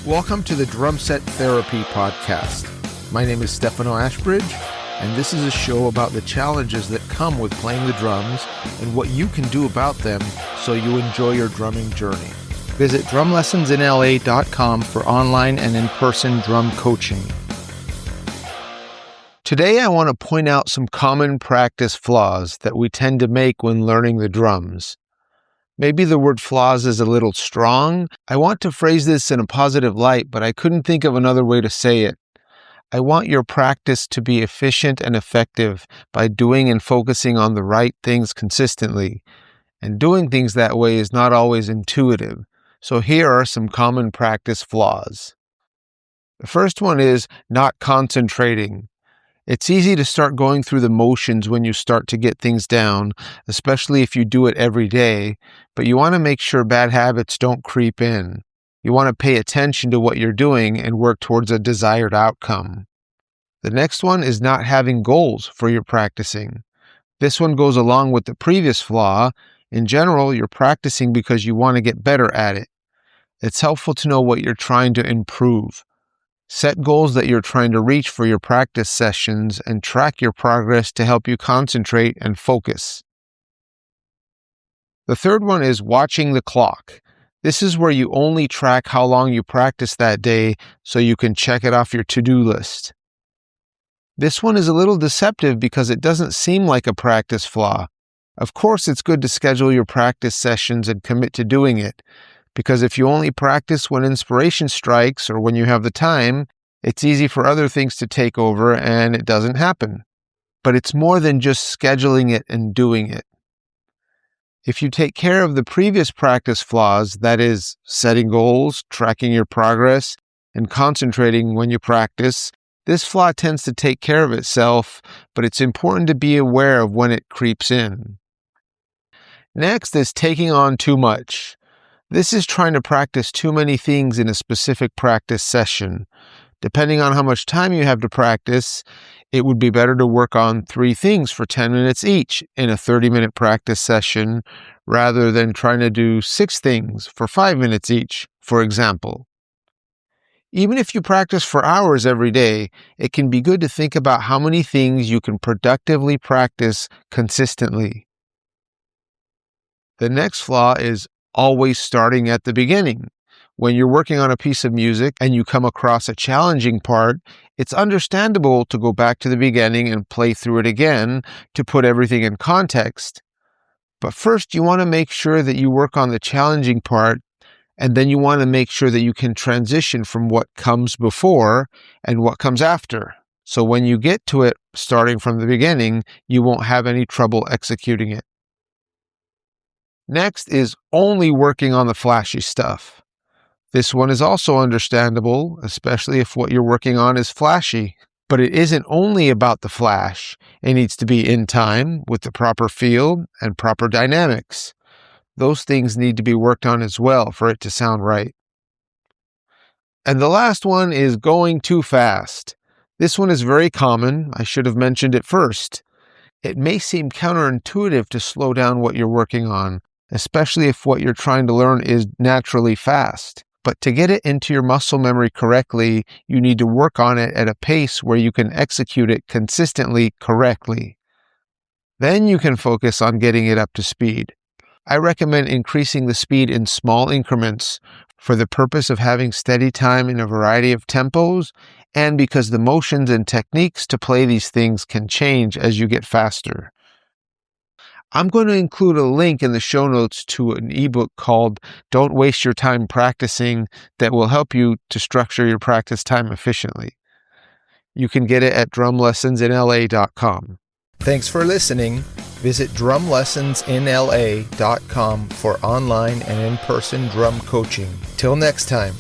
Welcome to the Drum Set Therapy Podcast. My name is Stefano Ashbridge, and this is a show about the challenges that come with playing the drums and what you can do about them so you enjoy your drumming journey. Visit drumlessonsinla.com for online and in-person drum coaching. Today I want to point out some common practice flaws that we tend to make when learning the drums. Maybe the word flaws is a little strong. I want to phrase this in a positive light, but I couldn't think of another way to say it. I want your practice to be efficient and effective by doing and focusing on the right things consistently. And doing things that way is not always intuitive. So here are some common practice flaws. The first one is not concentrating. It's easy to start going through the motions when you start to get things down, especially if you do it every day, but you want to make sure bad habits don't creep in. You want to pay attention to what you're doing and work towards a desired outcome. The next one is not having goals for your practicing. This one goes along with the previous flaw. In general, you're practicing because you want to get better at it. It's helpful to know what you're trying to improve. Set goals that you're trying to reach for your practice sessions and track your progress to help you concentrate and focus. The third one is watching the clock. This is where you only track how long you practice that day so you can check it off your to-do list. This one is a little deceptive because it doesn't seem like a practice flaw. Of course, it's good to schedule your practice sessions and commit to doing it. Because if you only practice when inspiration strikes or when you have the time, it's easy for other things to take over and it doesn't happen. But it's more than just scheduling it and doing it. If you take care of the previous practice flaws, that is, setting goals, tracking your progress, and concentrating when you practice, this flaw tends to take care of itself, but it's important to be aware of when it creeps in. Next is taking on too much. This is trying to practice too many things in a specific practice session. Depending on how much time you have to practice, it would be better to work on 3 things for 10 minutes each in a 30-minute practice session rather than trying to do 6 things for 5 minutes each, for example. Even if you practice for hours every day, it can be good to think about how many things you can productively practice consistently. The next flaw is always starting at the beginning. When you're working on a piece of music and you come across a challenging part, it's understandable to go back to the beginning and play through it again to put everything in context. But first, you want to make sure that you work on the challenging part, and then you want to make sure that you can transition from what comes before and what comes after. So when you get to it, starting from the beginning, you won't have any trouble executing it. Next is only working on the flashy stuff. This one is also understandable, especially if what you're working on is flashy. But it isn't only about the flash. It needs to be in time, with the proper feel and proper dynamics. Those things need to be worked on as well for it to sound right. And the last one is going too fast. This one is very common. I should have mentioned it first. It may seem counterintuitive to slow down what you're working on, especially if what you're trying to learn is naturally fast. But to get it into your muscle memory correctly, you need to work on it at a pace where you can execute it consistently correctly. Then you can focus on getting it up to speed. I recommend increasing the speed in small increments for the purpose of having steady time in a variety of tempos and because the motions and techniques to play these things can change as you get faster. I'm going to include a link in the show notes to an ebook called Don't Waste Your Time Practicing that will help you to structure your practice time efficiently. You can get it at drumlessonsinla.com. Thanks for listening. Visit drumlessonsinla.com for online and in-person drum coaching. Till next time.